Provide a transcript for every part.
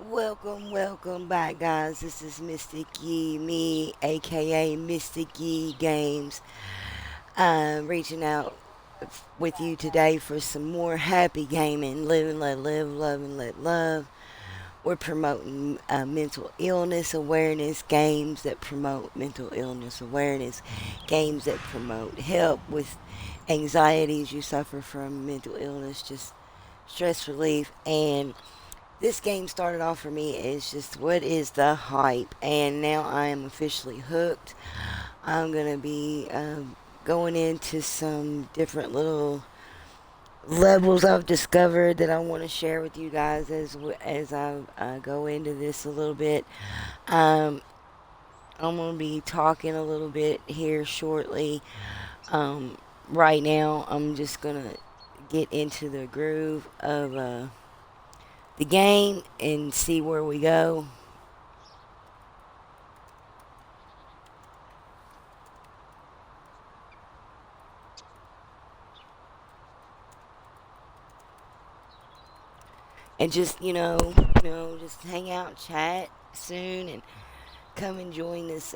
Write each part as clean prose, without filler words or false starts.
Welcome back, guys. This is Mystic Yee, me, aka Mystic Yee Games. I'm reaching out with you today for some more happy gaming. Live and let live, love and let love. We're promoting mental illness awareness, games that promote mental illness awareness, games that promote help with anxieties you suffer from mental illness, just stress relief, and this game started off for me as just what is the hype, and now I am officially hooked. I'm gonna be going into some different little levels I've discovered that I want to share with you guys as I go into this a little bit. Um, I'm gonna be talking a little bit here shortly. Um, right now, I'm just gonna get into the groove of the game and see where we go. And just just hang out, chat soon, and come enjoy this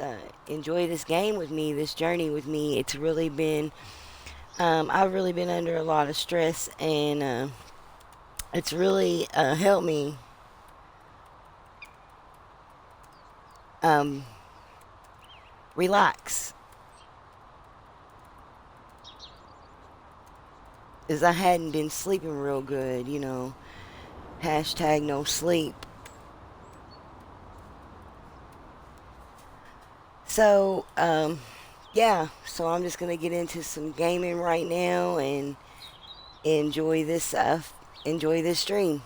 game with me, this journey with me. It's really been I've really been under a lot of stress, and it's really helped me um, relax, as I hadn't been sleeping real good. Hashtag no sleep. So yeah, so I'm just gonna get into some gaming right now and enjoy this stream.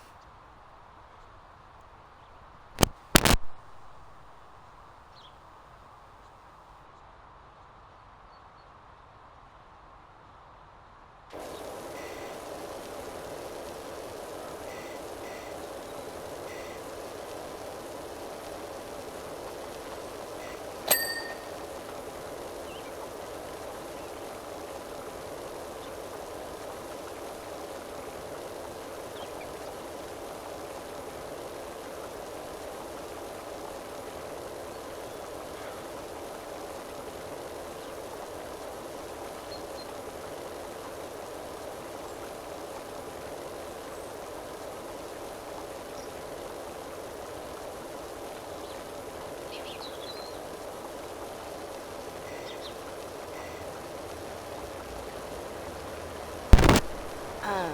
Um,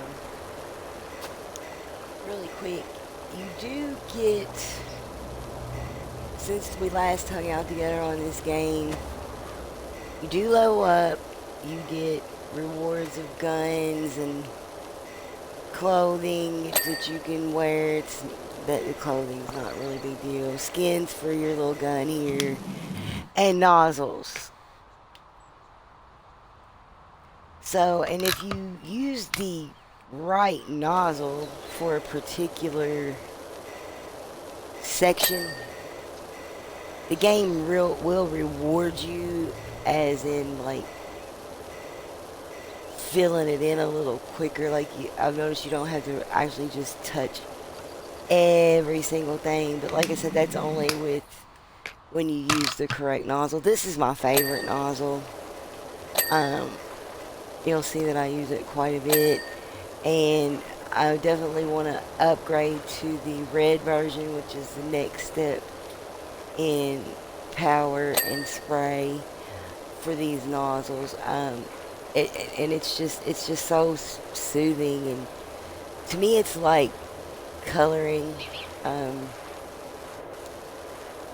Really quick, you do get, since we last hung out together on this game, you do level up. You get rewards of guns and clothing that you can wear. It's that the clothing's not really a big deal. Skins for your little gun here, and nozzles. So, and if you use the right nozzle for a particular section, the game will reward you, as in like filling it in a little quicker. Like I've noticed you don't have to actually just touch every single thing, but like I said, that's only with when you use the correct nozzle. This is my favorite nozzle. Um, you'll see that I use it quite a bit, and I definitely want to upgrade to the red version, which is the next step in power and spray for these nozzles. And it's just so soothing, and to me it's like coloring. Um,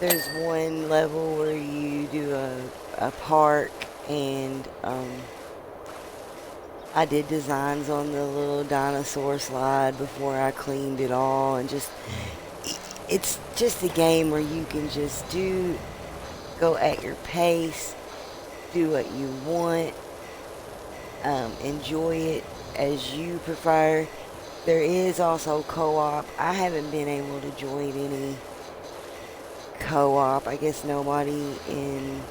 there's one level where you do a park, and I did designs on the little dinosaur slide before I cleaned it all, and just it's just a game where you can just go at your pace, do what you want, enjoy it as you prefer. There is also co-op. I haven't been able to join any co-op. I guess nobody in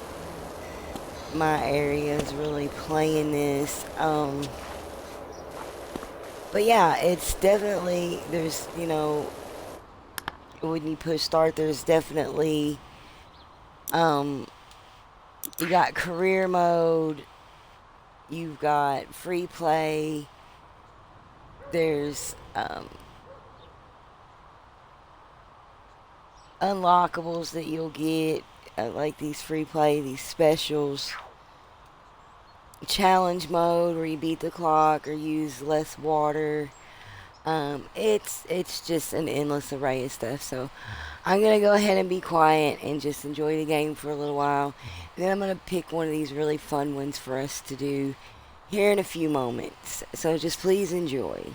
my area is really playing this. But yeah, it's definitely, there's, when you push start, there's definitely um, you got career mode, you've got free play, there's unlockables that you'll get, like these free play, these specials. Challenge mode where you beat the clock or use less water. It's just an endless array of stuff. So I'm gonna go ahead and be quiet and just enjoy the game for a little while. And then I'm gonna pick one of these really fun ones for us to do here in a few moments. So just please enjoy.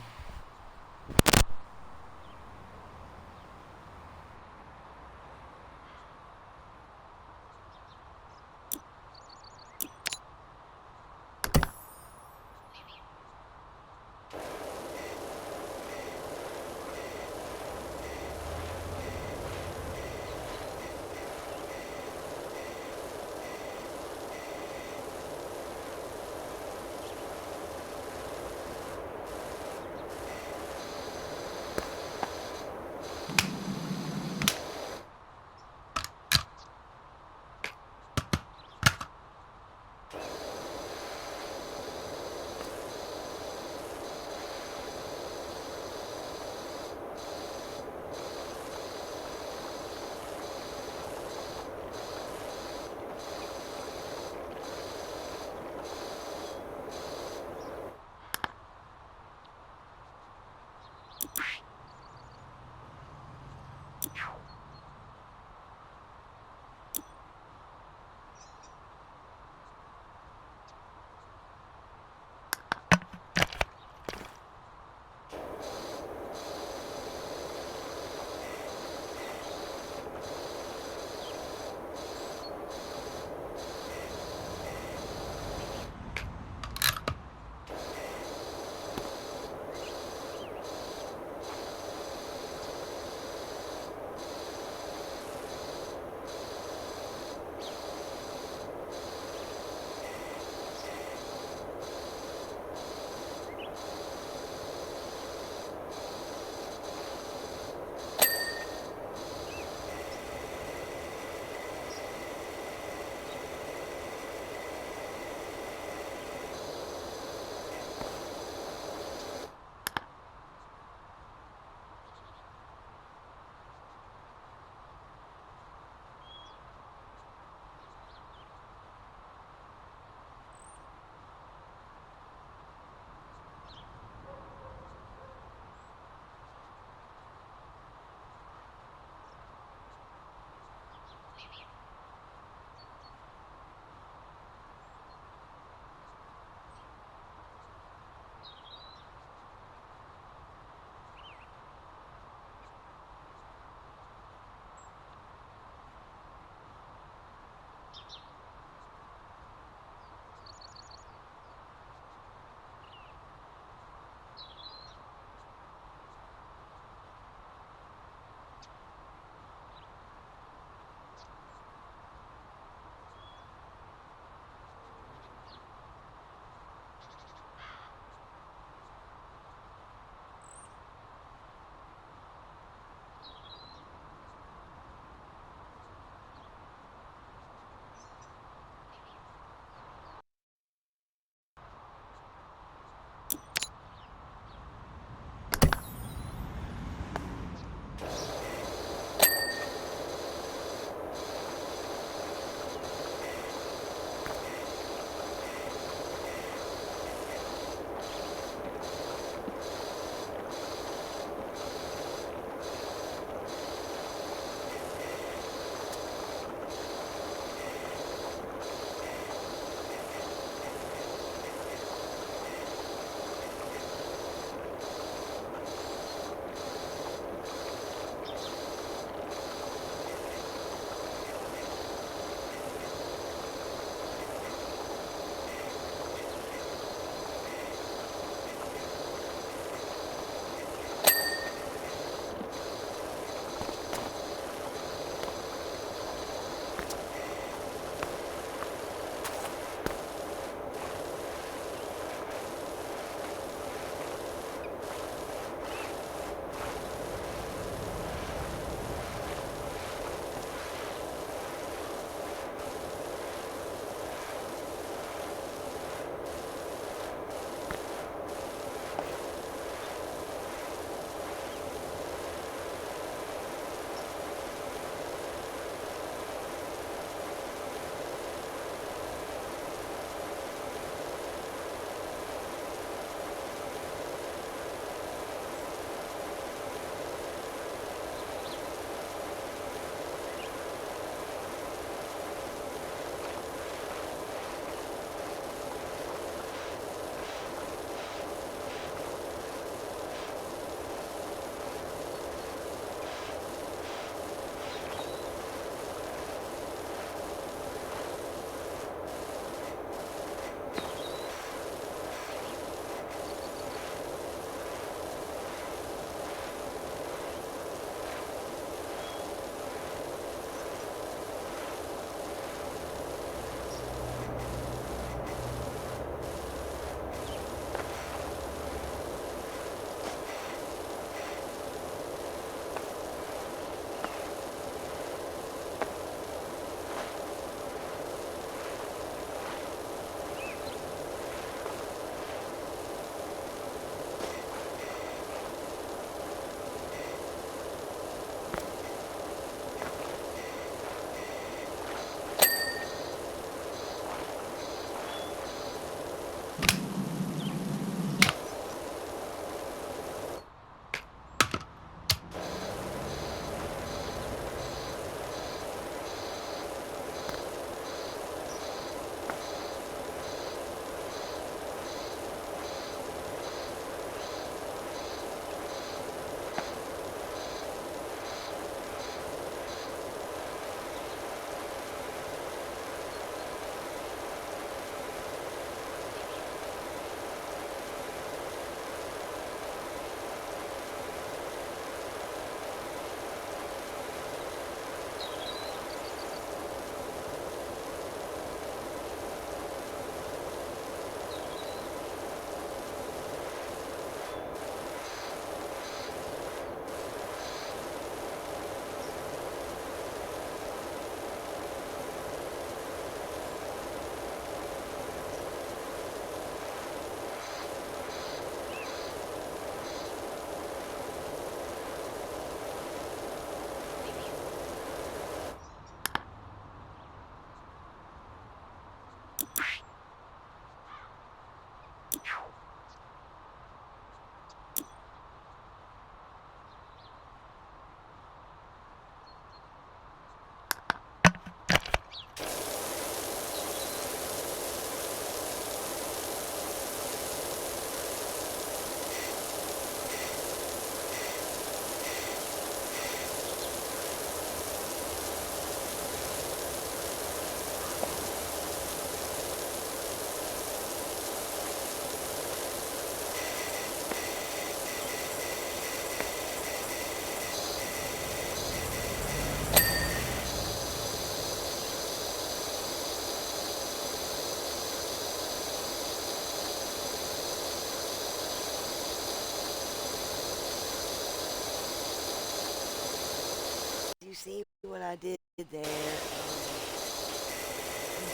You see what I did there? You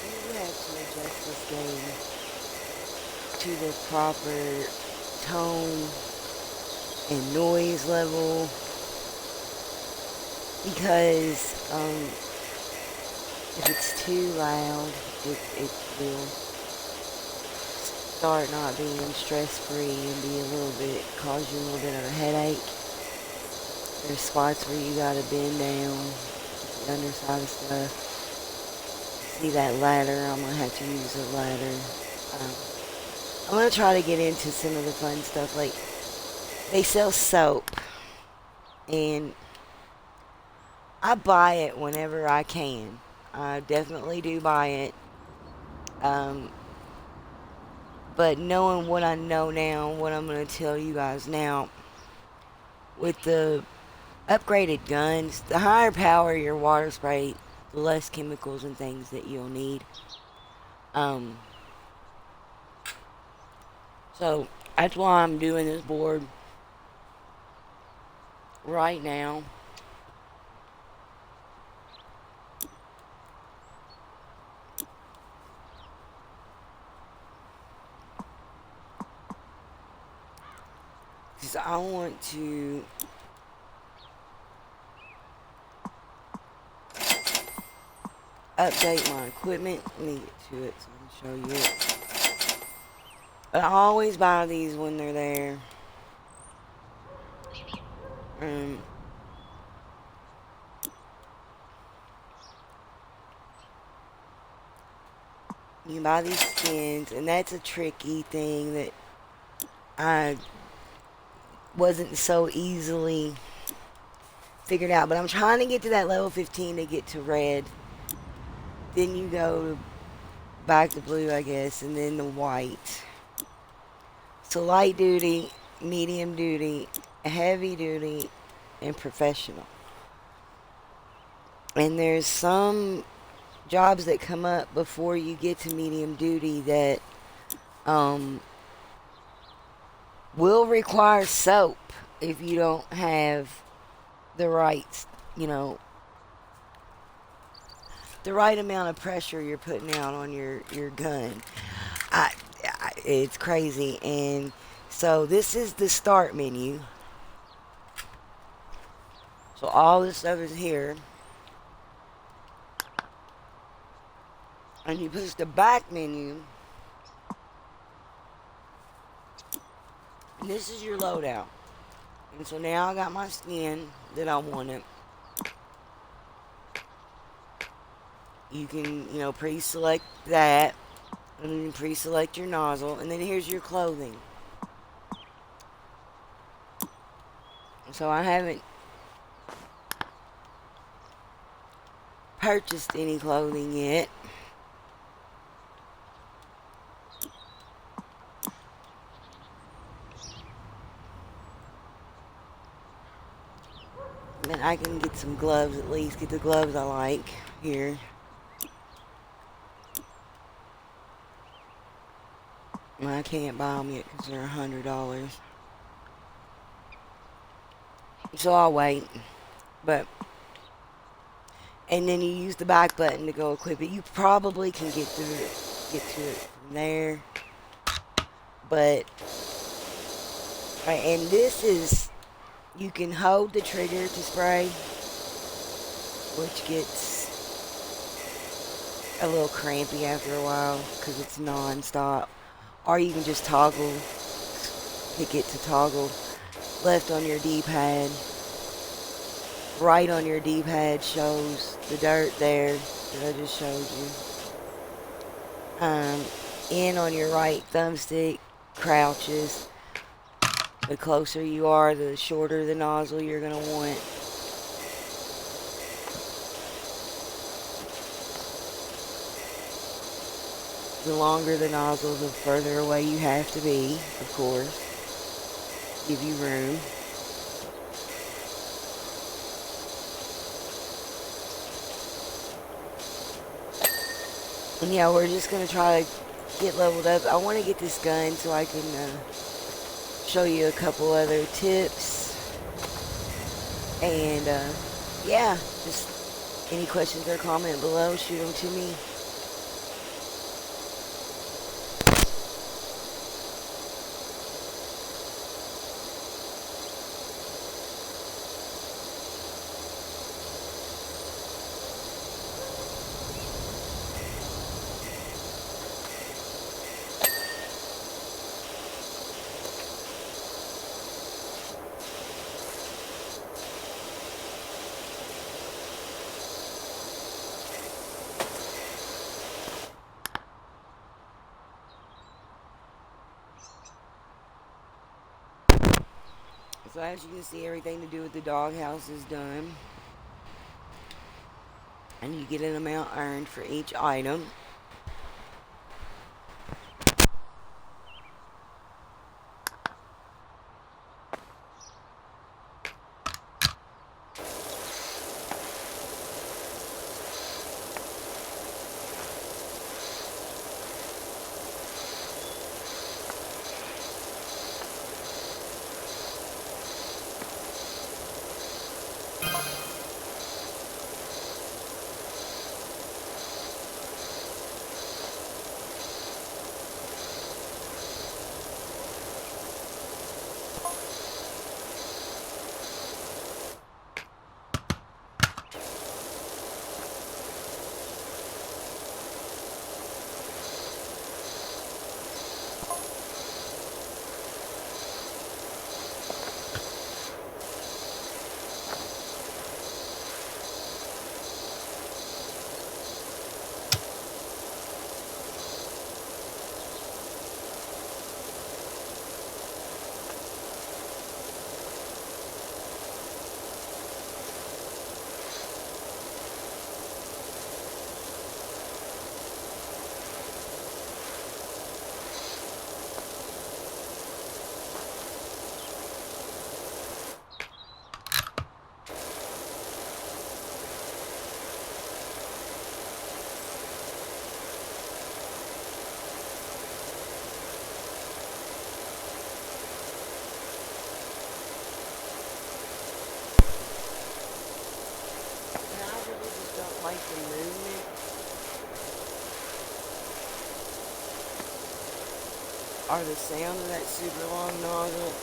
do have to adjust this game to the proper tone and noise level because if it's too loud, it will start not being stress free and be a little bit, cause you a little bit of a headache. There's spots where you gotta bend down, the underside of stuff. See that ladder? I'm gonna have to use a ladder. Um, I'm gonna try to get into some of the fun stuff. Like they sell soap, and I buy it whenever I can. I definitely do buy it. Um, but knowing what I know now, what I'm gonna tell you guys now, with the upgraded guns, the higher power your water spray, the less chemicals and things that you'll need. Um, so that's why I'm doing this board right now. Because I want to update my equipment. Let me get to it so I can show you it. But I always buy these when they're there. Um, you can buy these skins, and that's a tricky thing that I wasn't so easily figured out. But I'm trying to get to that level 15 to get to red. Then you go back to blue, I guess, and then the white. So light duty, medium duty, heavy duty, and professional. And there's some jobs that come up before you get to medium duty that um, will require soap if you don't have the right, you know, the right amount of pressure you're putting out on your gun. It's crazy. And so this is the start menu. So all this stuff is here. And you push the back menu. And this is your loadout. And so now I got my skin that I wanted. You can, pre-select that. And then pre-select your nozzle. And then here's your clothing. So I haven't purchased any clothing yet. Then I can get some gloves, at least get the gloves I like here. And I can't buy them yet because they're $100. So I'll wait. And then you use the back button to go equip it. You probably can get to it from there. But, right, and this is, you can hold the trigger to spray, which gets a little crampy after a while because it's non-stop. Or you can just pick it to toggle left on your D-pad. Right on your D-pad shows the dirt there that I just showed you. In on your right thumbstick crouches. The closer you are, the shorter the nozzle you're going to want. The longer the nozzle, the further away you have to be, of course. Give you room. And yeah, we're just going to try to get leveled up. I want to get this gun so I can show you a couple other tips. And yeah, just any questions or comment below, shoot them to me. So as you can see, everything to do with the doghouse is done. And you get an amount earned for each item. And I really just don't like the movement or the sound of that super long nozzle.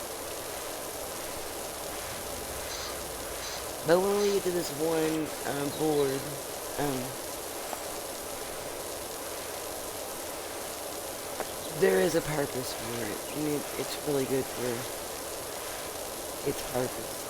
But when we get to this one board, there is a purpose for it, and it's really good for its purpose.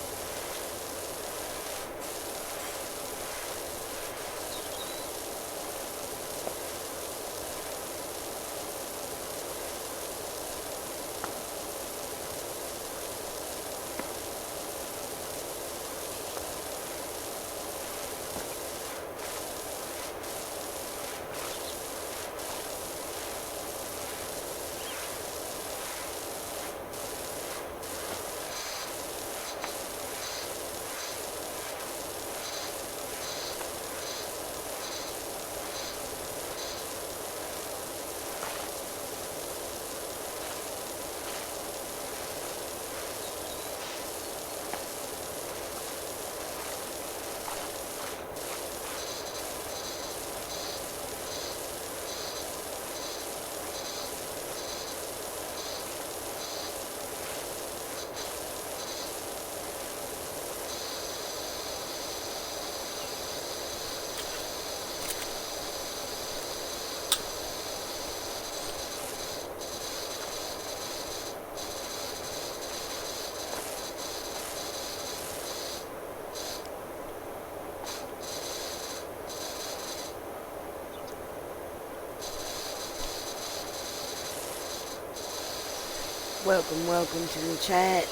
Welcome, welcome to the chat,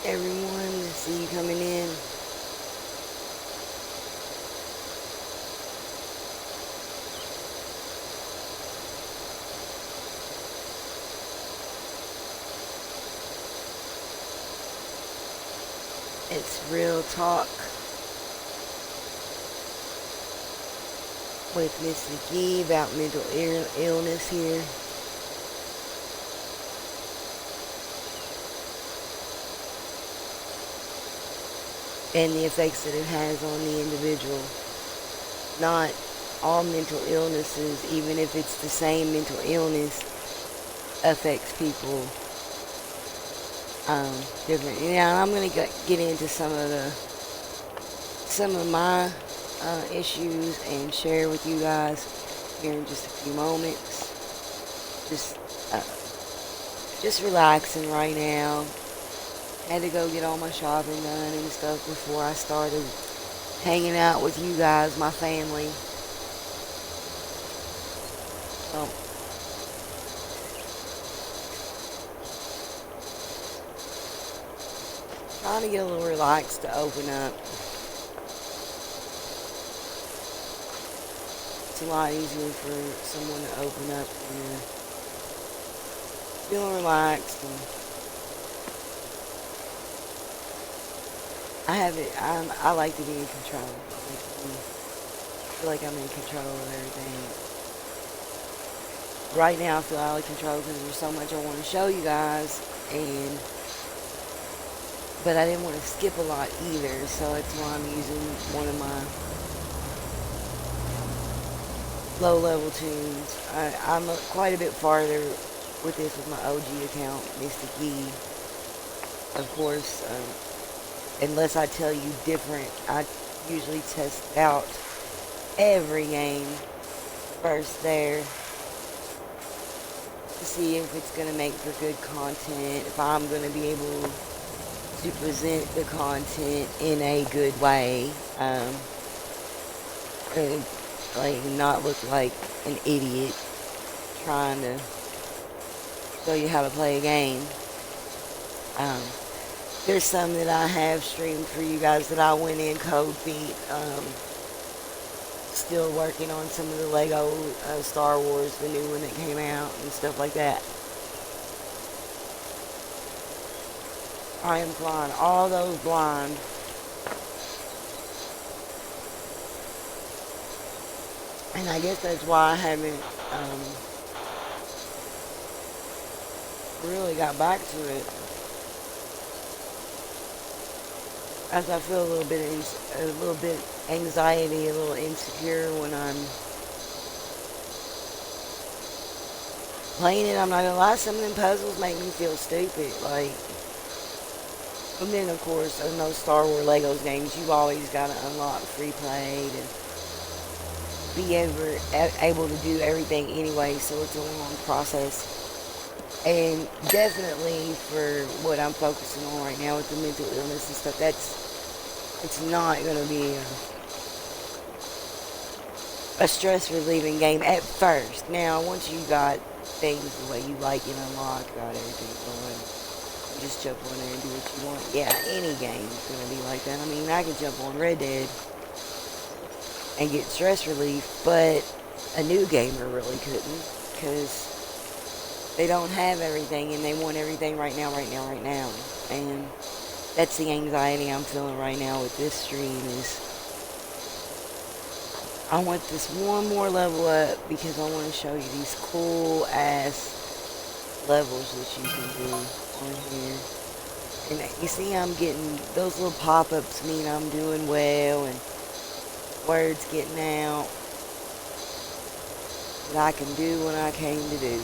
everyone. I see you coming in. It's Real Talk with Miss McGee about mental illness here. And the effects that it has on the individual. Not all mental illnesses, even if it's the same mental illness, affects people different. Yeah, I'm gonna get into some of my issues and share with you guys here in just a few moments. Just uh, just relaxing right now. Had to go get all my shopping done and stuff before I started hanging out with you guys, my family. So, trying to get a little relaxed to open up. It's a lot easier for someone to open up when you're feeling relaxed. And I like to be in control. I feel like I'm in control of everything. Right now I feel out of control because there's so much I want to show you guys, but I didn't want to skip a lot either, so that's why I'm using one of my low level tunes. I'm quite a bit farther with this with my OG account, Mystic E. Of course, unless I tell you different, I usually test out every game first there to see if it's going to make for good content, if I'm going to be able to present the content in a good way, and like not look like an idiot trying to show you how to play a game. There's some that I have streamed for you guys that I went in cold feet. Still working on some of the Lego Star Wars, the new one that came out and stuff like that. I am flying all those blind. And I guess that's why I haven't really got back to it. As I feel a little bit anxiety, a little insecure when I'm playing it. I'm not gonna lie, some of them puzzles make me feel stupid. Like, and then of course in those Star Wars Legos games, you've always got to unlock free play to be able to do everything anyway. So it's a long process. And definitely for what I'm focusing on right now with the mental illness and stuff, it's not going to be a stress relieving game at first. Now, once you got things the way you like it unlocked, got everything going, you just jump on there and do what you want. Yeah, any game's going to be like that. I mean, I could jump on Red Dead and get stress relief, but a new gamer really couldn't, because they don't have everything and they want everything right now, right now, right now. And that's the anxiety I'm feeling right now with this stream is I want this one more level up because I want to show you these cool ass levels that you can do on here. And you see I'm getting those little pop-ups mean I'm doing well and words getting out that I can do what I came to do.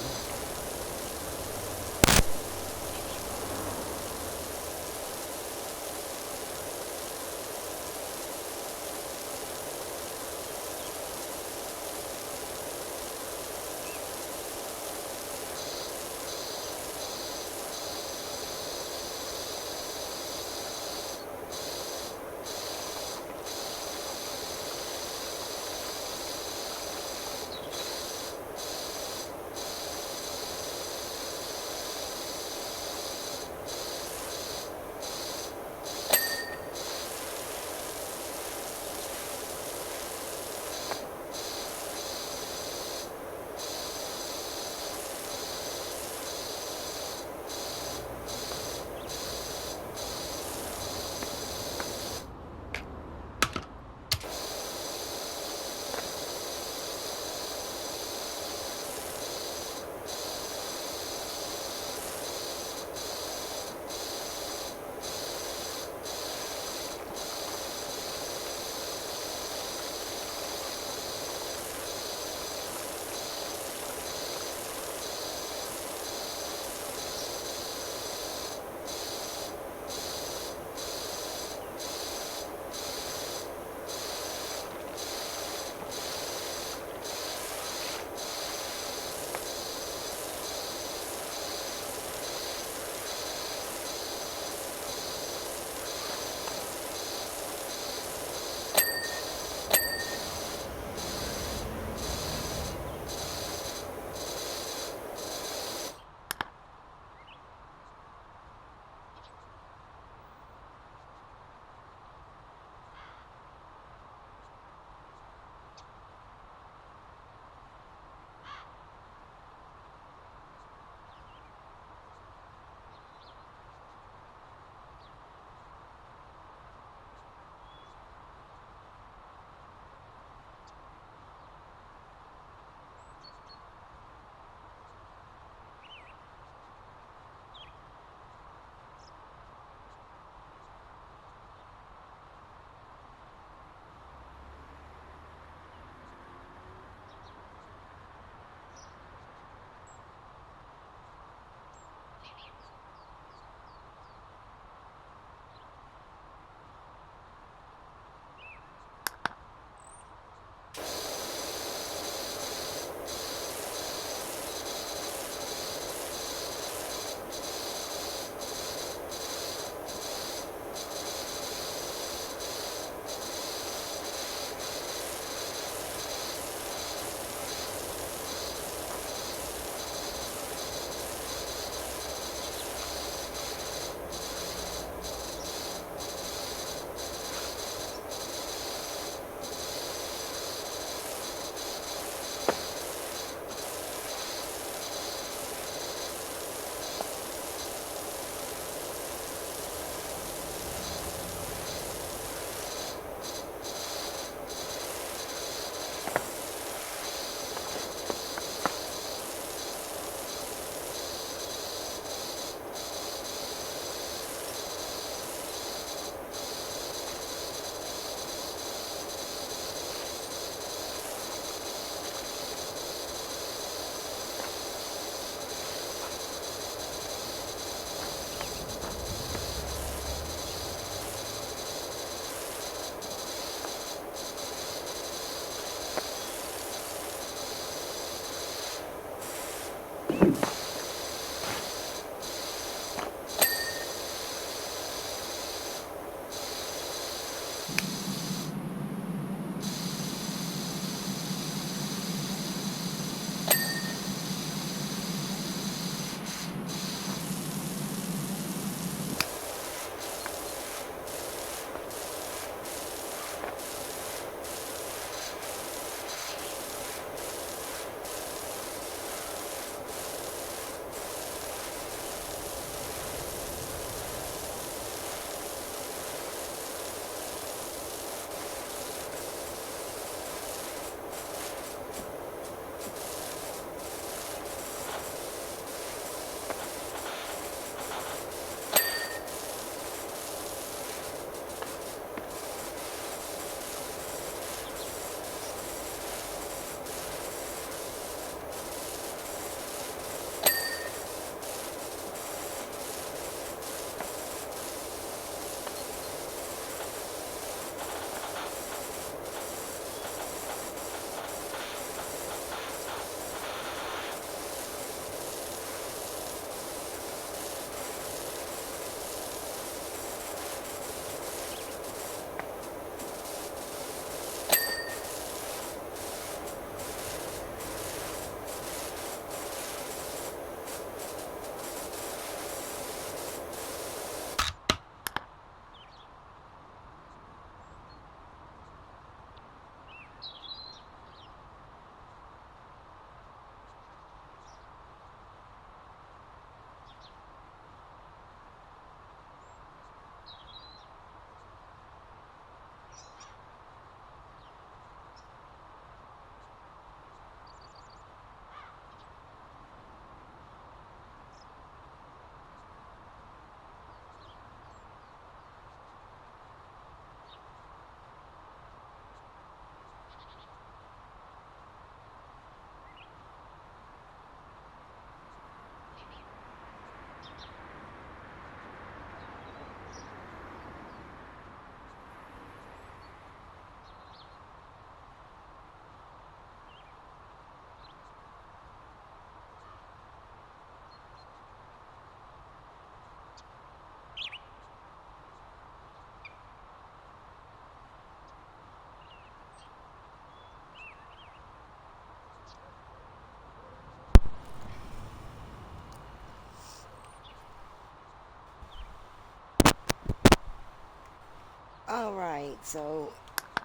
Alright, so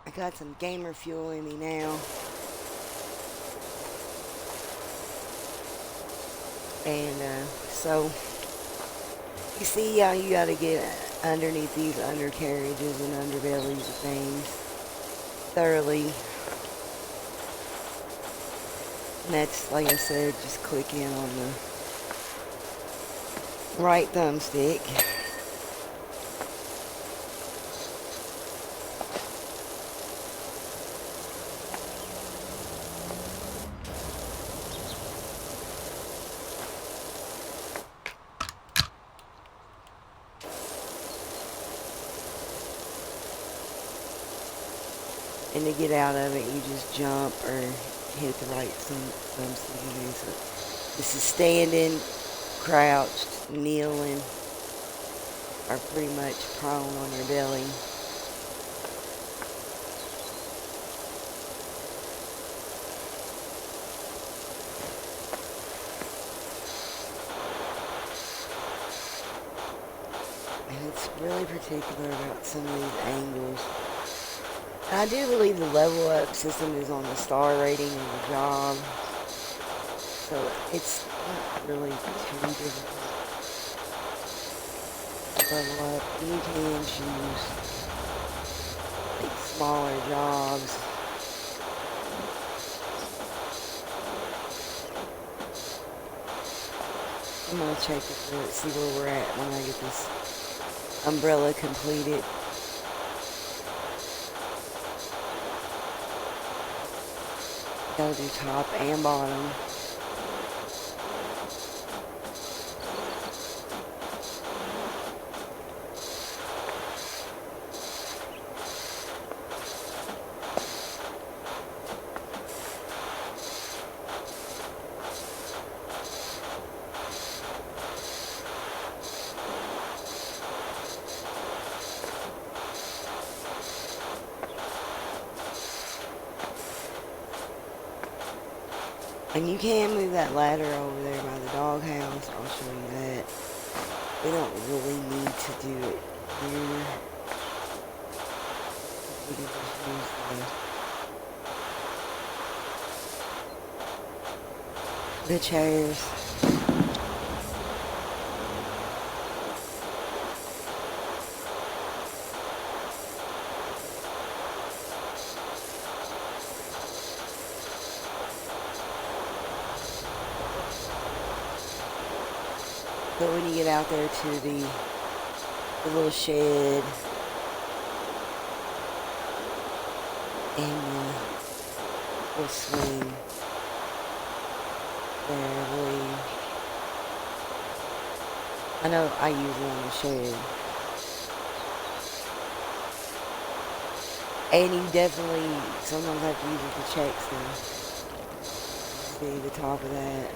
I got some gamer fuel in me now. And so you see how you gotta get underneath these undercarriages and underbellies of things thoroughly. And that's, like I said, just click in on the right thumbstick. And to get out of it, you just jump or hit the right thumbstick. So this is standing, crouched, kneeling, or pretty much prone on your belly. And it's really particular about some of these angles. And I do believe the level up system is on the star rating of the job. So it's not really too difficult to level up. You can choose like smaller jobs. I'm gonna check it through it, see where we're at when I get this umbrella completed. Gotta do top and bottom. And you can move that ladder over there by the doghouse. I'll show you that. We don't really need to do it here. We can just use the chairs. But when you get out there to the little shed and the swing there, I believe. I know I use it on the shed. And you definitely sometimes have to use it to check stuff. See the top of that.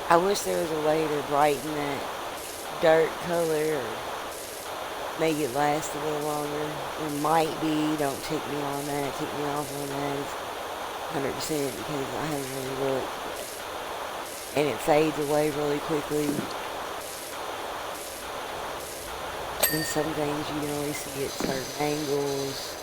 I wish there was a way to brighten that dirt color or make it last a little longer. There might be. Don't tick me on that. Tick me off on that. It's 100% because I haven't really looked. And it fades away really quickly. And some things you can only see at certain angles.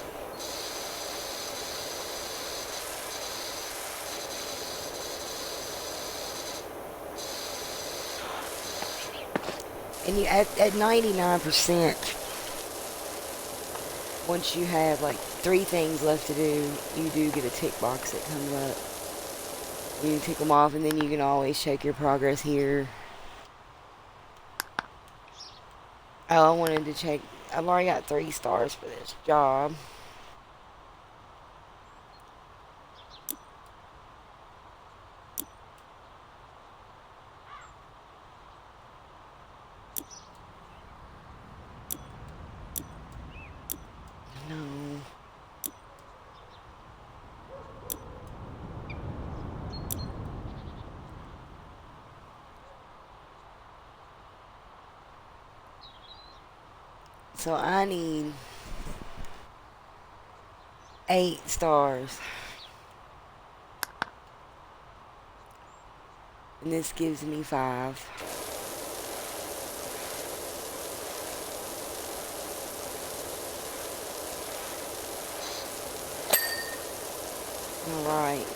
And you at 99%, once you have like 3 things left to do, you do get a tick box that comes up. You tick them off, and then you can always check your progress here. Oh, I wanted to check. I've already got 3 stars for this job. No. So I need 8 stars. And this gives me 5. Alright.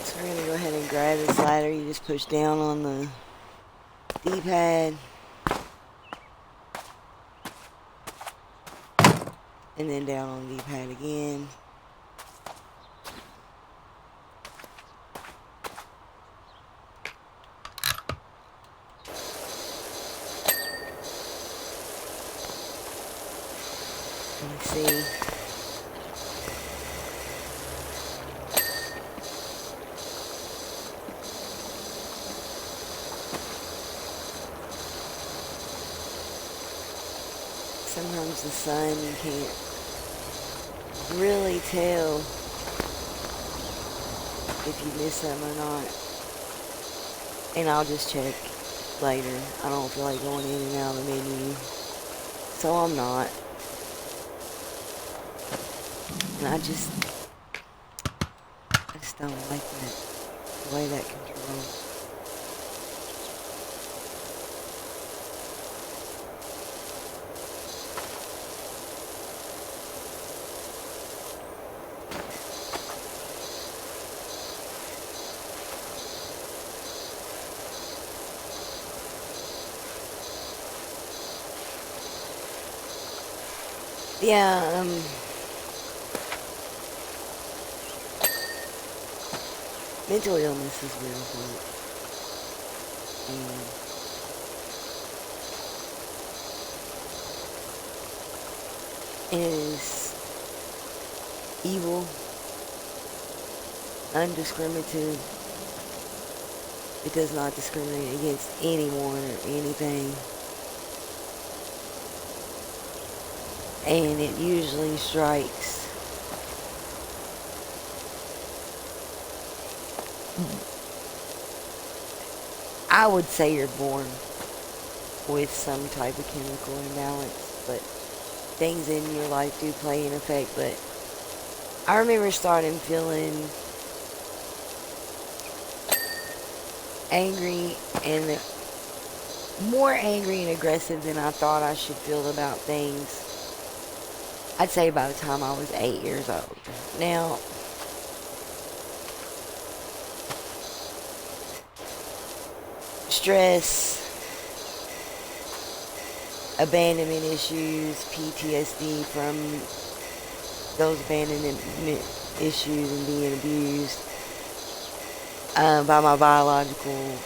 So we're going to go ahead and grab this ladder. You just push down on the D-pad. And then down on the D-pad again. Let's see. Sometimes the sun, you can't really tell if you miss them or not. And I'll just check later. I don't feel like going in and out of the menu, so I'm not. And I just don't like that, the way that controls. Yeah, mental illness is real hard. And it is evil, undiscriminated. It does not discriminate against anyone or anything. And it usually strikes I would say you're born with some type of chemical imbalance, but things in your life do play an effect. But I remember starting feeling angry and more angry and aggressive than I thought I should feel about things. I'd say by the time I was 8 years old. Now, stress, abandonment issues, PTSD from those abandonment issues and being abused by my biological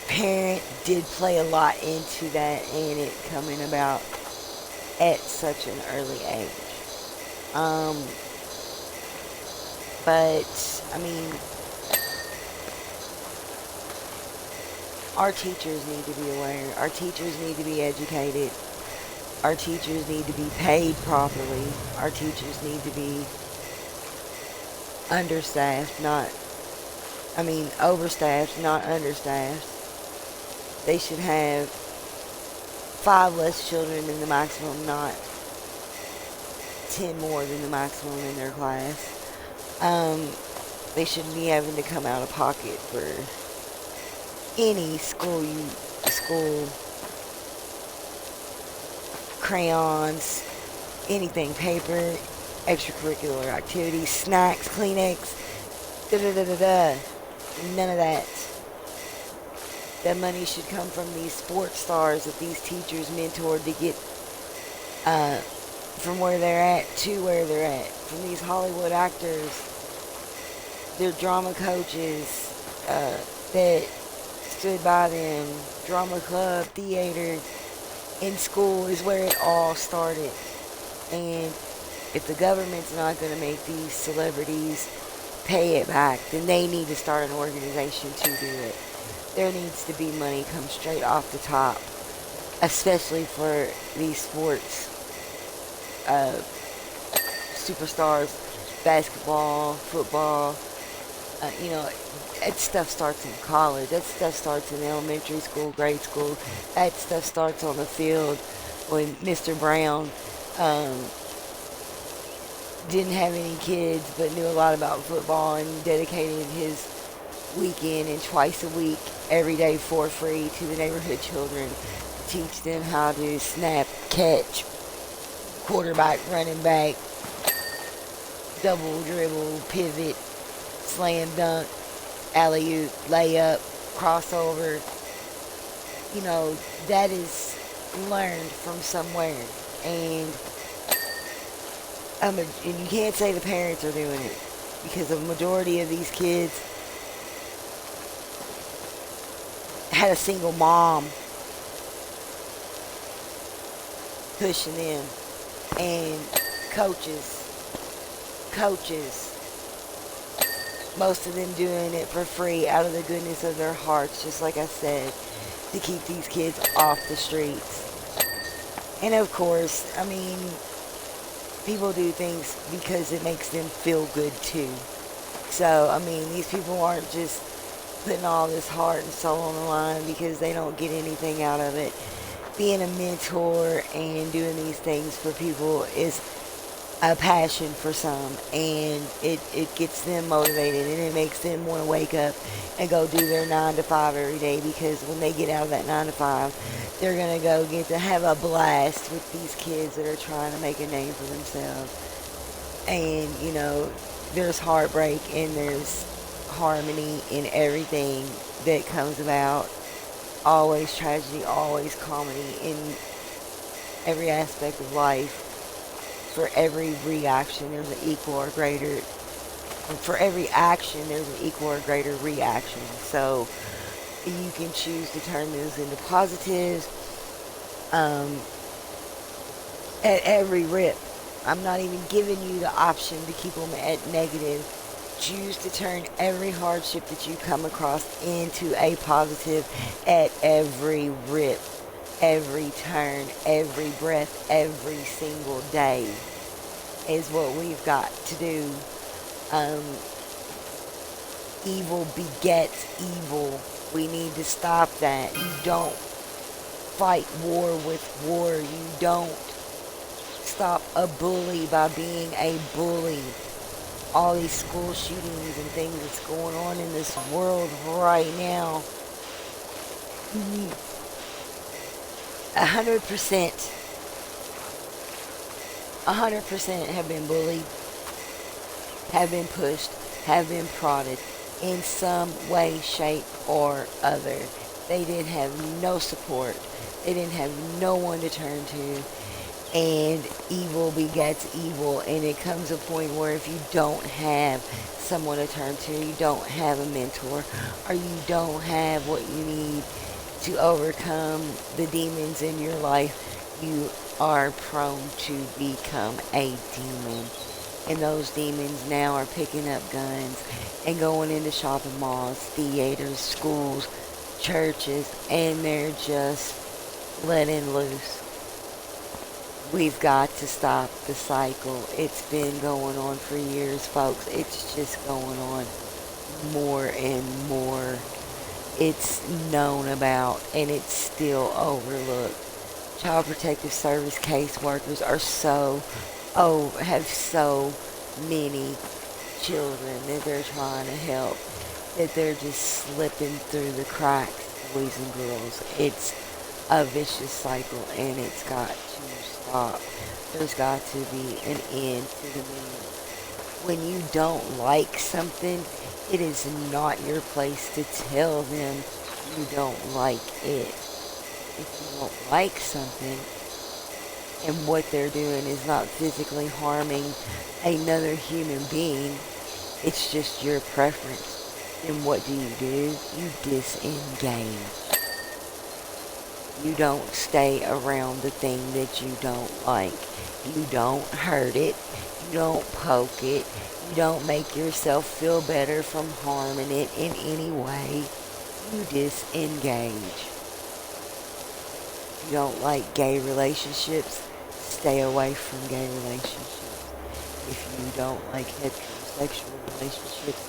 parent did play a lot into that, and it coming about at such an early age. But I mean, our teachers need to be aware. Our teachers need to be educated. Our teachers need to be paid properly. Our teachers need to be understaffed, overstaffed, not understaffed. They should have 5 less children than the maximum, not 10 more than the maximum in their class. They shouldn't be having to come out of pocket for any school crayons, anything, paper, extracurricular activities, snacks, Kleenex, none of that. That money should come from these sports stars that these teachers mentored to get from where they're at to where they're at. From these Hollywood actors, their drama coaches that stood by them. Drama club, theater, in school is where it all started. And if the government's not going to make these celebrities pay it back, then they need to start an organization to do it. There needs to be money come straight off the top, especially for these sports uh, superstars, basketball, football. That stuff starts in college. That stuff starts in elementary school, grade school. That stuff starts on the field when Mr. Brown um, didn't have any kids but knew a lot about football and dedicated his weekend and twice a week, every day for free to the neighborhood children to teach them how to snap, catch, quarterback, running back, double dribble, pivot, slam dunk, alley oop, layup, crossover. That is learned from somewhere. And you can't say the parents are doing it because the majority of these kids had a single mom pushing them, and coaches, most of them doing it for free out of the goodness of their hearts, just like I said, to keep these kids off the streets. And of course, people do things because it makes them feel good too. So, these people aren't just putting all this heart and soul on the line because they don't get anything out of it. Being a mentor and doing these things for people is a passion for some, and it gets them motivated, and it makes them want to wake up and go do their 9 to 5 every day, because when they get out of that 9 to 5, they're going to go get to have a blast with these kids that are trying to make a name for themselves. And there's heartbreak and there's harmony in everything that comes about. Always tragedy, always comedy in every aspect of life. For every reaction, there's an equal or greater. For every action, there's an equal or greater reaction. So you can choose to turn those into positives at every rip. I'm not even giving you the option to keep them at negative. Choose to turn every hardship that you come across into a positive at every rip, every turn, every breath, every single day is what we've got to do. Evil begets evil. We need to stop that. You don't fight war with war. You don't stop a bully by being a bully. All these school shootings and things that's going on in this world right now. 100% have been bullied, have been pushed, have been prodded in some way, shape, or other. They didn't have no support. They didn't have no one to turn to. And evil begets evil. And it comes a point where if you don't have someone to turn to, you don't have a mentor, or you don't have what you need to overcome the demons in your life, you are prone to become a demon. And those demons now are picking up guns and going into shopping malls, theaters, schools, churches, and they're just letting loose. We've got to stop the cycle. It's been going on for years, folks. It's just going on more and more. It's known about, and it's still overlooked. Child Protective Service caseworkers are have so many children that they're trying to help, that they're just slipping through the cracks, boys and girls. It's a vicious cycle, and it's got to stop. There's got to be an end to the means. When you don't like something, it is not your place to tell them you don't like it. If you don't like something and what they're doing is not physically harming another human being, it's just your preference. then what do? You disengage. You don't stay around the thing that you don't like. You don't hurt it. You don't poke it. You don't make yourself feel better from harming it in any way. You disengage. You don't like gay relationships, stay away from gay relationships. If you don't like heterosexual relationships,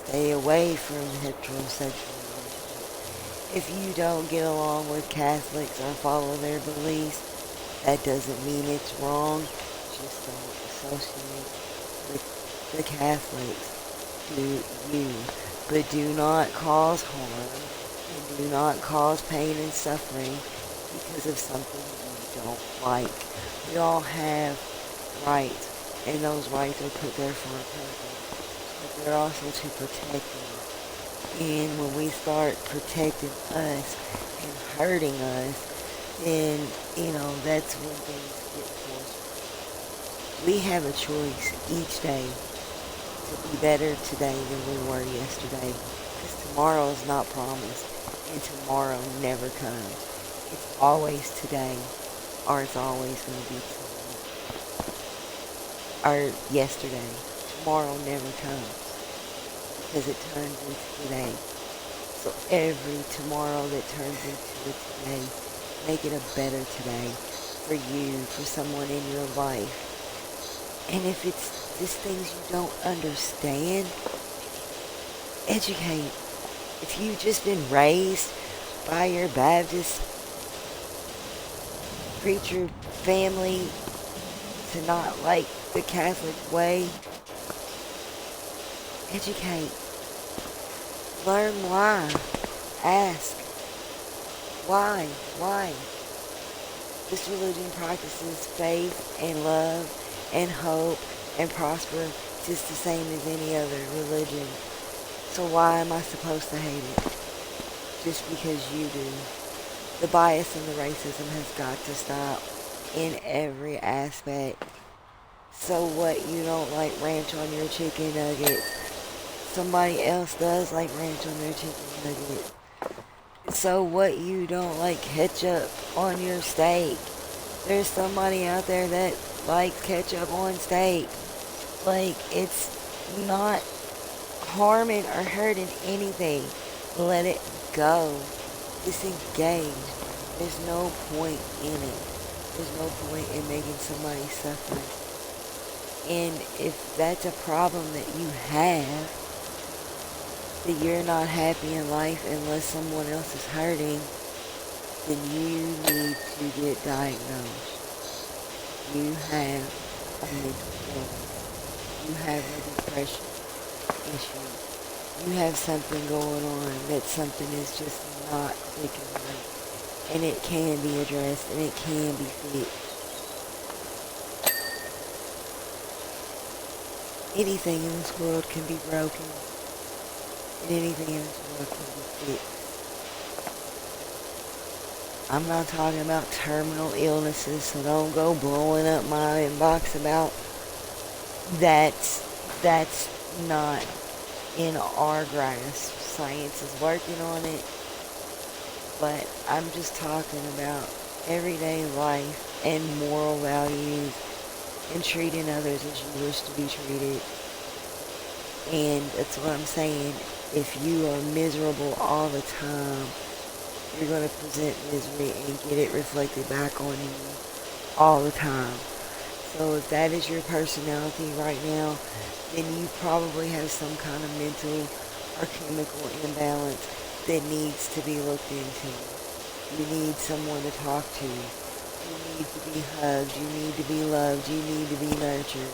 stay away from heterosexual relationships. If you don't get along with Catholics or follow their beliefs, that doesn't mean it's wrong. Just don't associate with the Catholics. Do you. But do not cause harm and do not cause pain and suffering because of something you don't like. We all have rights, and those rights are put there for a purpose, but they're also to protect us. And when we start protecting us and hurting us, then, that's when things get forceful. We have a choice each day to be better today than we were yesterday, because tomorrow is not promised, and tomorrow never comes. It's always today, or it's always going to be tomorrow, or yesterday. Tomorrow never comes, because it turns into today. So every tomorrow that turns into a today, make it a better today for you, for someone in your life. And if it's just things you don't understand, educate. If you've just been raised by your Baptist preacher family to not like the Catholic way, educate. Learn why. Ask. Why? Why? This religion practices faith and love and hope and prosper just the same as any other religion. So why am I supposed to hate it? Just because you do. The bias and the racism has got to stop in every aspect. So what, you don't like ranch on your chicken nuggets? Somebody else does like ranch on their chicken nuggets. So what, you don't like ketchup on your steak? There's somebody out there that likes ketchup on steak. Like, it's not harming or hurting anything. Let it go. Disengage. There's no point in it. There's no point in making somebody suffer. And if that's a problem that you have, that you're not happy in life unless someone else is hurting, then you need to get diagnosed. You have a mental illness. You have a depression issue. You have something going on that something is just not clicking right. And it can be addressed and it can be fixed. Anything in this world can be broken. And anything in this world can be fixed. I'm not talking about terminal illnesses, so don't go blowing up my inbox about that's not in our grasp. Science is working on it, but I'm just talking about everyday life and moral values and treating others as you wish to be treated. And that's what I'm saying. If you are miserable all the time, you're going to present misery and get it reflected back on you all the time. So if that is your personality right now, then you probably have some kind of mental or chemical imbalance that needs to be looked into. You need someone to talk to. You need to be hugged. You need to be loved. You need to be nurtured.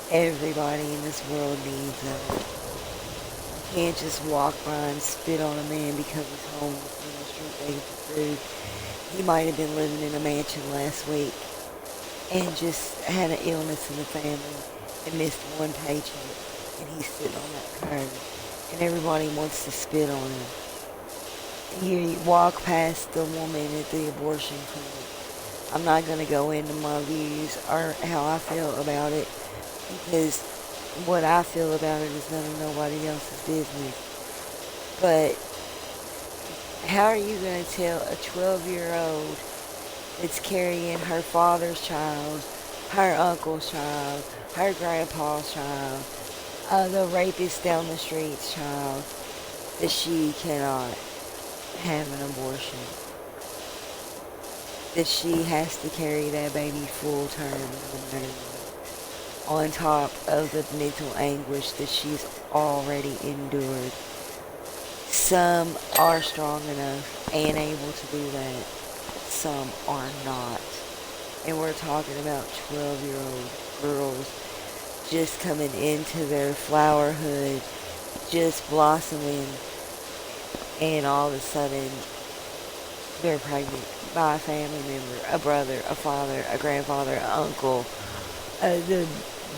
Everybody in this world needs that. You can't just walk by and spit on a man because he's homeless in the street begging for food. He might have been living in a mansion last week and just had an illness in the family and missed one paycheck, and he's sitting on that curb, and everybody wants to spit on him. You walk past the woman at the abortion clinic. I'm not going to go into my views or how I feel about it, because what I feel about it is none of nobody else's business. But how are you going to tell a 12-year-old that's carrying her father's child, her uncle's child, her grandpa's child, the rapist down the street's child, that she cannot have an abortion? That she has to carry that baby full term no matter what, on top of the mental anguish that she's already endured. Some are strong enough and able to do that. Some are not. And we're talking about 12-year-old girls just coming into their flowerhood, just blossoming, and all of a sudden they're pregnant by a family member, a brother, a father, a grandfather, an uncle, the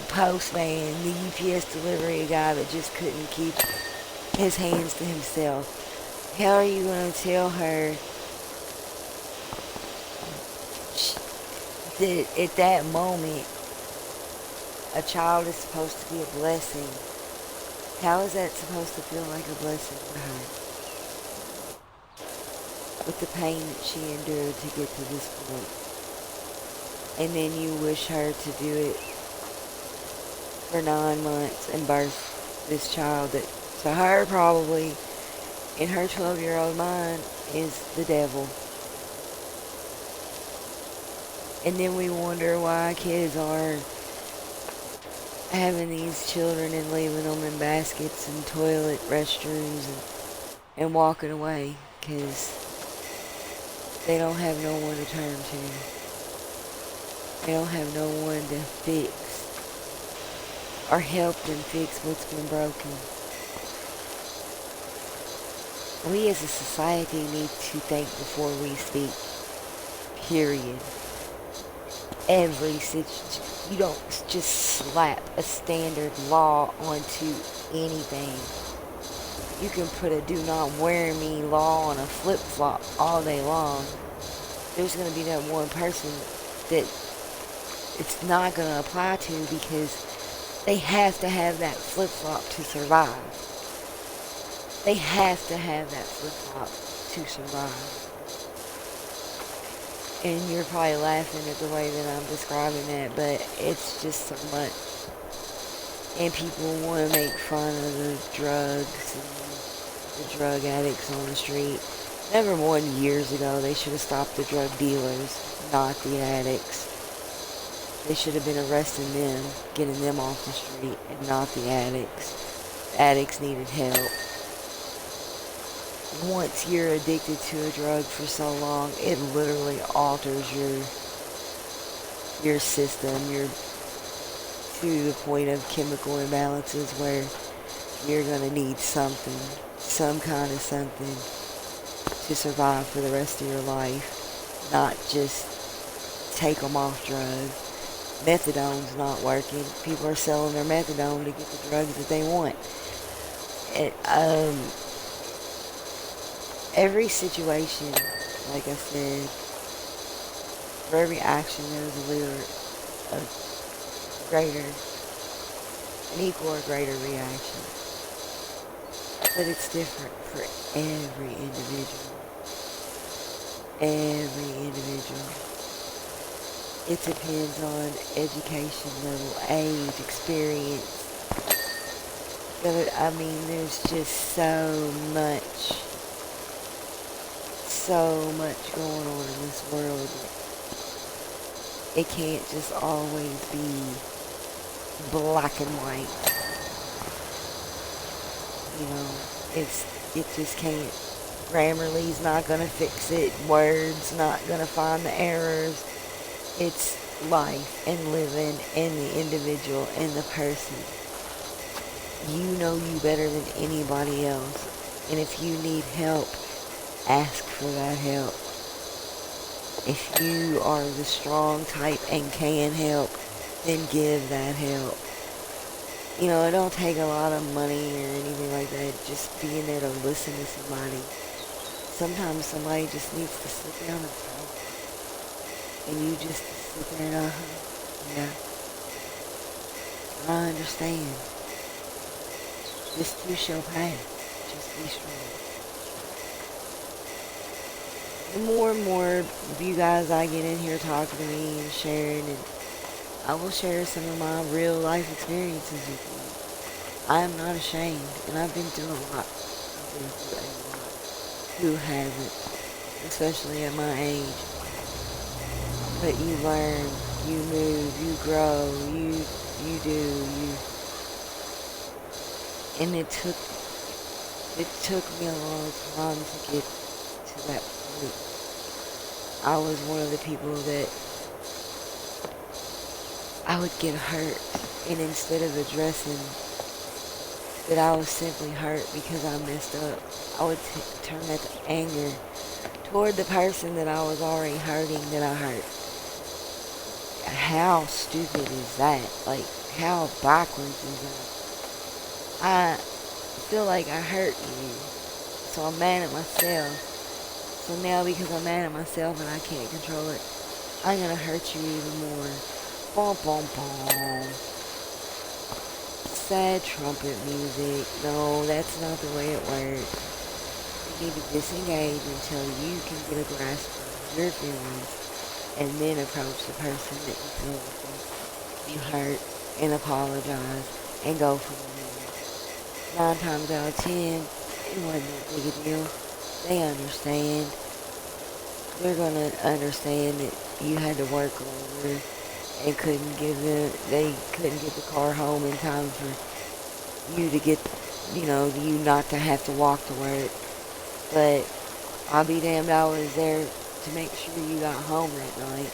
postman, the UPS delivery guy that just couldn't keep his hands to himself. How are you going to tell her that at that moment a child is supposed to be a blessing? How is that supposed to feel like a blessing for her? With the pain that she endured to get to this point. And then you wish her to do it for 9 months and birth this child that to her probably in her 12-year-old mind is the devil. And then we wonder why kids are having these children and leaving them in baskets and toilet restrooms and walking away because they don't have no one to turn to. They don't have no one to fix or help them fix what's been broken. We as a society need to think before we speak. Period. Every situation. You don't just slap a standard law onto anything. You can put a do not wear me law on a flip-flop all day long. There's going to be that one person that it's not going to apply to because they have to have that flip-flop to survive. They have to have that flip-flop to survive. And you're probably laughing at the way that I'm describing that, but it's just so much. And people want to make fun of the drugs and the drug addicts on the street. Never more than years ago, they should have stopped the drug dealers, not the addicts. They should have been arresting them, getting them off the street, and not the addicts. The addicts needed help. Once you're addicted to a drug for so long, it literally alters your system. You're to the point of chemical imbalances where you're going to need something, some kind of something to survive for the rest of your life. Not just take them off drugs. Methadone's not working. People are selling their methadone to get the drugs that they want. Every situation, like I said, for every action there's an equal or greater reaction. But it's different for every individual. Every individual. It depends on education level, age, experience. But I mean, there's just so much going on in this world. It can't just always be black and white. You know, it just can't. Grammarly's not gonna fix it. Word's not gonna find the errors. It's life and living and the individual and the person. You know you better than anybody else. And if you need help, ask for that help. If you are the strong type and can help, then give that help. You know, it don't take a lot of money or anything like that. Just being there to listen to somebody. Sometimes somebody just needs to sit down and talk. And you just sit there and, yeah, I understand. This too shall pass. Just be strong. The more and more of you guys I get in here talking to me and sharing, and I will share some of my real life experiences with you. I am not ashamed, and I've been through a lot. I've been through a lot. Who hasn't? Especially at my age. But you learn, you move, you grow, you do, and it took me a long time to get to that point. I was one of the people that I would get hurt, and instead of addressing that I was simply hurt because I messed up, I would turn that to anger toward the person that I was already hurting that I hurt. How stupid is that? Like, how backwards is that? I feel like I hurt you, so I'm mad at myself. So now because I'm mad at myself and I can't control it, I'm gonna hurt you even more. Bom bom bom. Sad trumpet music. No, that's not the way it works. You need to disengage until you can get a grasp of your feelings and then approach the person that you feel you hurt and apologize and go from there. 9 times out of 10, it wasn't that big a deal. They understand. They're gonna understand that you had to work longer and they couldn't get the car home in time for you to get, you not to have to walk to work. But I'll be damned, I was there to make sure you got home that night.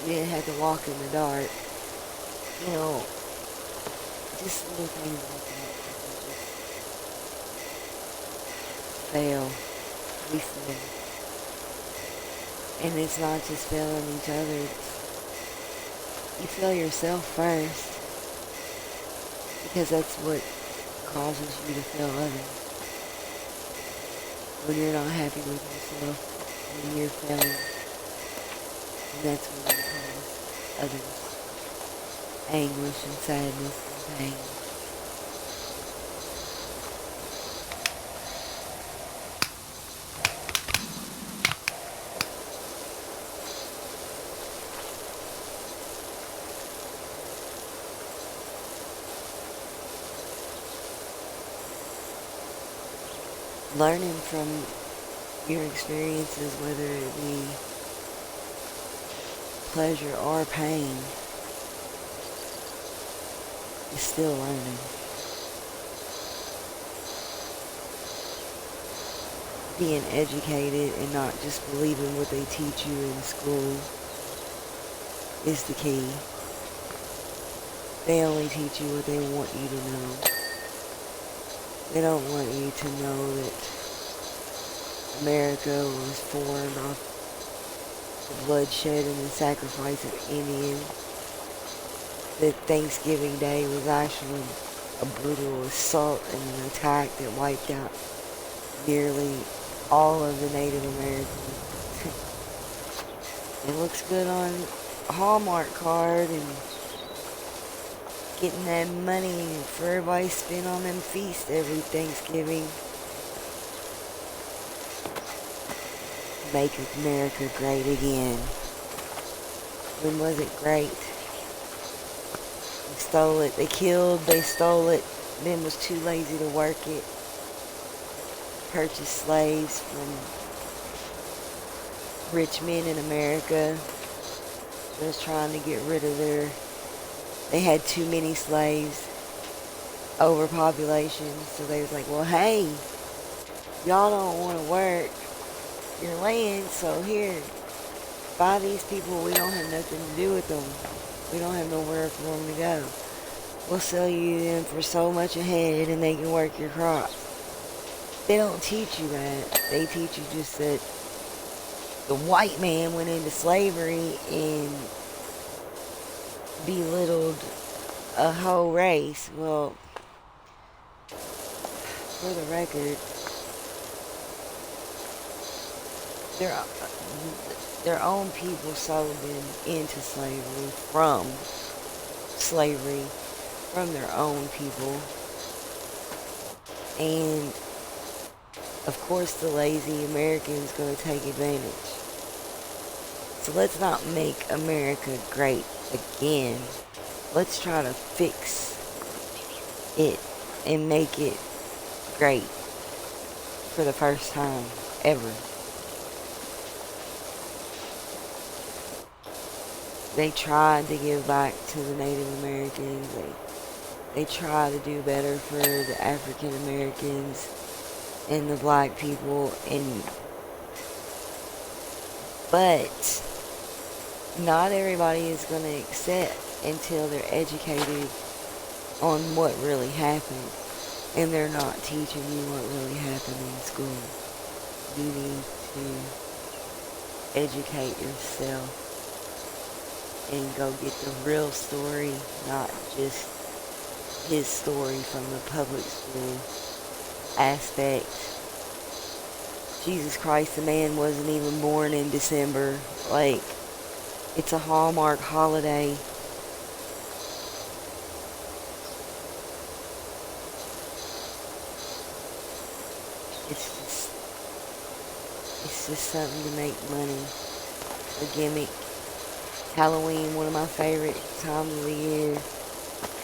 You didn't have to walk in the dark. Just little things like that. People just fail. We fail. And it's not just failing each other. You fail yourself first. Because that's what causes you to fail others. When you're not happy with yourself, when you're failing, and that's when you cause others anguish and sadness and pain. Learning from your experiences, whether it be pleasure or pain, is still learning. Being educated and not just believing what they teach you in school is the key. They only teach you what they want you to know. They don't want you to know that America was formed off the bloodshed and the sacrifice of Indians. That Thanksgiving Day was actually a brutal assault and an attack that wiped out nearly all of the Native Americans. It looks good on a Hallmark card and getting that money for everybody to spend on them feasts every Thanksgiving. Make America great again. When was it great? They stole it, they killed, they stole it, then was too lazy to work it. Purchased slaves from rich men in America. Just trying to get rid of they had too many slaves, overpopulation, so they was like, well, hey, y'all don't want to work your land, so here, buy these people, we don't have nothing to do with them. We don't have nowhere for them to go. We'll sell you them for so much a head and they can work your crops. They don't teach you that. They teach you just that the white man went into slavery and belittled a whole race. Well, for the record, their own people sold them into slavery from their own people. And Of course, the lazy American's going to take advantage. So let's not make America great again. Let's try to fix it and make it great for the first time ever. They tried to give back to the Native Americans. They tried to do better for the African Americans and the black people, but not everybody is going to accept until they're educated on what really happened, and they're not teaching you what really happened in school. You need to educate yourself and go get the real story, not just his story from the public school aspect. Jesus Christ, the man wasn't even born in December. Like, it's a Hallmark holiday. It's just something to make money. A gimmick. Halloween, one of my favorite times of the year.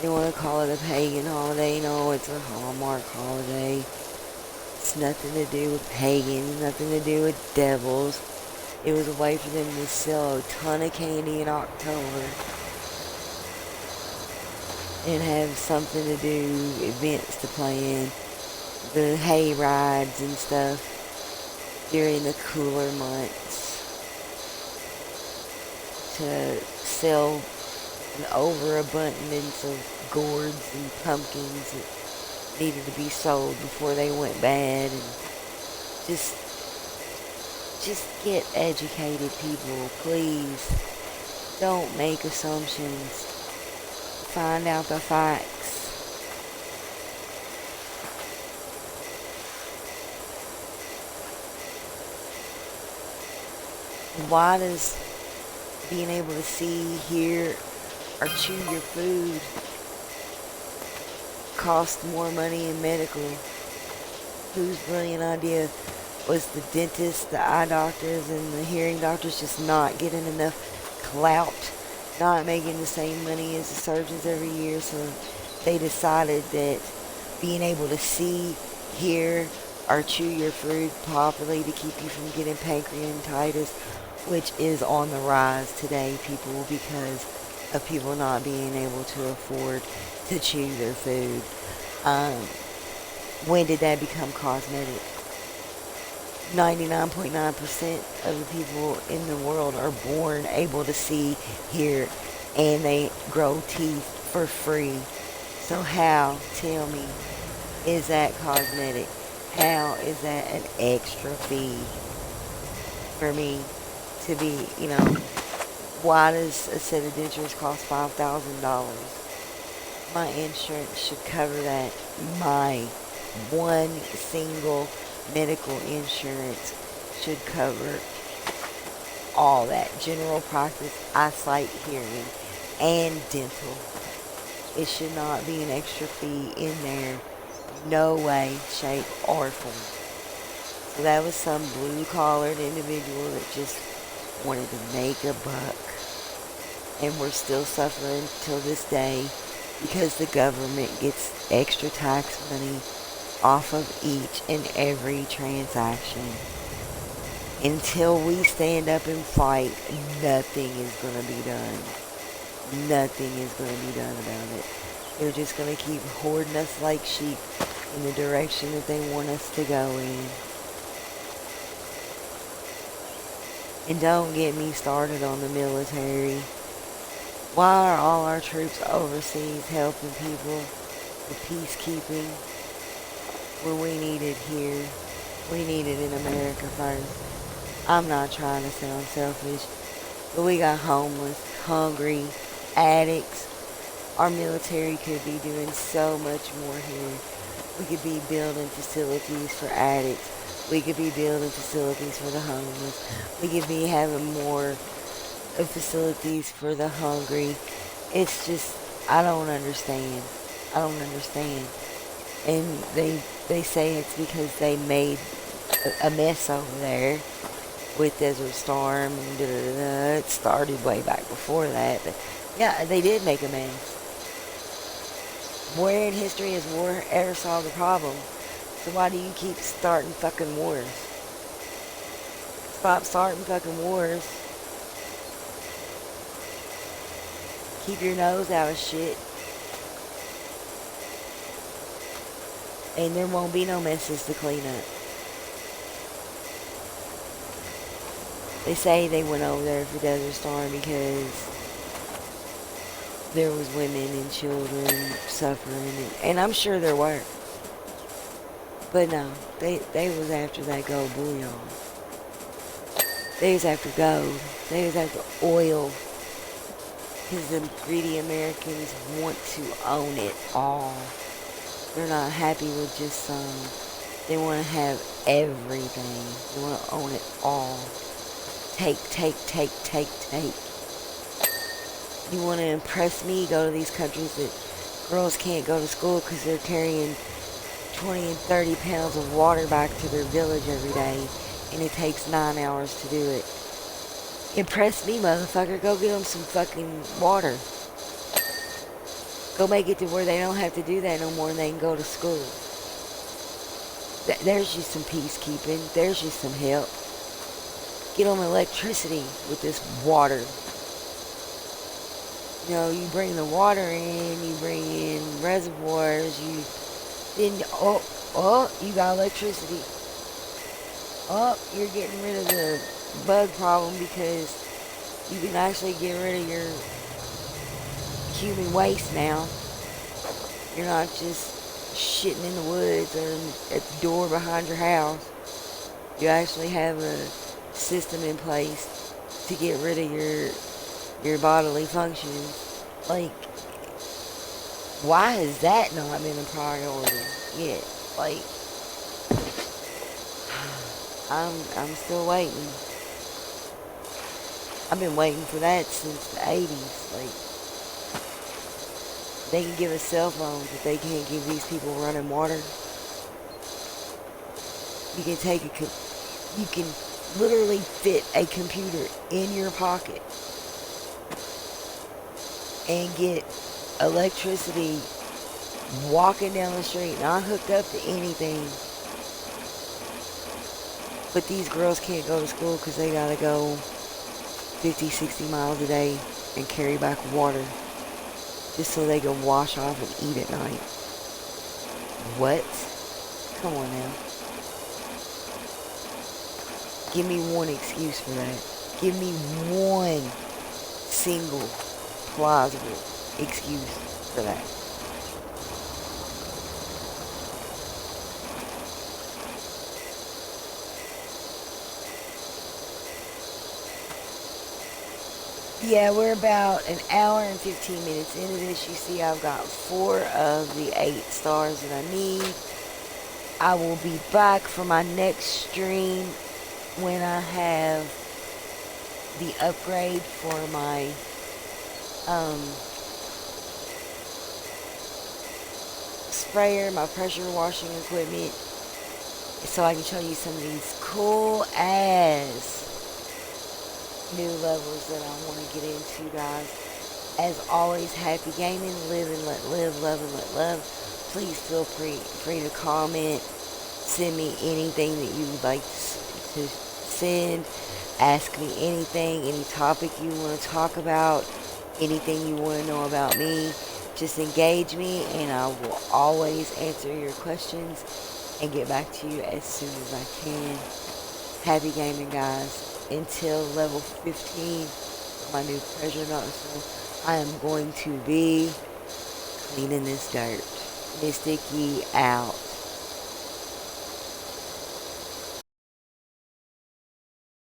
You want to call it a pagan holiday? No, it's a Hallmark holiday. It's nothing to do with pagans, nothing to do with devils. It was a way for them to sell a ton of candy in October and have something to do, events to plan, the hay rides and stuff during the cooler months, to sell an overabundance of gourds and pumpkins that needed to be sold before they went bad. And just get educated, people, please. Don't make assumptions. Find out the facts. Why does being able to see, hear, or chew your food cost more money in medical? Whose brilliant idea? Was the dentist, the eye doctors, and the hearing doctors just not getting enough clout, not making the same money as the surgeons every year? So they decided that being able to see, hear, or chew your food properly to keep you from getting pancreatitis, which is on the rise today, people, because of people not being able to afford to chew their food. When did that become cosmetic? 99.9% of the people in the world are born able to see, hear, and they grow teeth for free. So how, tell me, is that cosmetic? How is that an extra fee for me to be, why does a set of dentures cost $5,000? My insurance should cover that. My one single medical insurance should cover all that. General practice, eyesight, hearing, and dental. It should not be an extra fee in there. No way, shape, or form. So that was some blue-collared individual that just wanted to make a buck. And we're still suffering till this day because the government gets extra tax money off of each and every transaction. Until we stand up and fight, nothing is going to be done. Nothing is going to be done about it. They're just going to keep hoarding us like sheep in the direction that they want us to go in. And don't get me started on the military. Why are all our troops overseas helping people with peacekeeping where we need it here? We need it in America first. I'm not trying to sound selfish, but we got homeless, hungry, addicts. Our military could be doing so much more here. We could be building facilities for addicts. We could be building facilities for the homeless. We could be having more facilities for the hungry. It's just, I don't understand. I don't understand. And they say it's because they made a mess over there with Desert Storm and It started way back before that, but yeah, they did make a mess. Where in history has war ever solved the problem? So why do you keep starting fucking wars? Stop starting fucking wars. Keep your nose out of shit. And there won't be no messes to clean up. They say they went over there for Desert Storm because there was women and children suffering, and I'm sure there were. But no, they was after that gold bullion. They was after gold. They was after oil. Because the greedy Americans want to own it all. They're not happy with just some. They want to have everything. They want to own it all. Take, take, take, take, take. You want to impress me? Go to these countries that girls can't go to school because they're carrying 20 and 30 pounds of water back to their village every day, and it takes 9 hours to do it. Impress me, motherfucker. Go get them some fucking water. Go make it to where they don't have to do that no more and they can go to school. There's you some peacekeeping. There's you some help. Get them electricity with this water. You know, you bring the water in, you bring in reservoirs, then, you got electricity. Oh, you're getting rid of the bug problem because you can actually get rid of your human waste now. You're not just shitting in the woods or at the door behind your house. You actually have a system in place to get rid of your bodily functions. Like, why has that not been a priority yet? Like, I'm still waiting. I've been waiting for that since the 80s. Like, they can give us cell phones, but they can't give these people running water. You can you can literally fit a computer in your pocket and get electricity walking down the street, not hooked up to anything. But these girls can't go to school because they gotta go 50, 60 miles a day and carry back water just so they can wash off and eat at night. What? Come on now. Give me one excuse for that. Give me one single plausible excuse for that. Yeah, we're about an hour and 15 minutes into this. You see I've got 4 of the 8 stars that I need. I will be back for my next stream when I have the upgrade for my sprayer, my pressure washing equipment, so I can show you some of these cool ass new levels that I want to get into, guys. As always, happy gaming, live and let live, love and let love. Please feel free to comment, send me anything that you would like to send, ask me anything, any topic you want to talk about, anything you want to know about me. Just engage me and I will always answer your questions and get back to you as soon as I can. Happy gaming, guys. Until level 15, my new treasure notice, I am going to be cleaning this dirt. Mystic Yee out.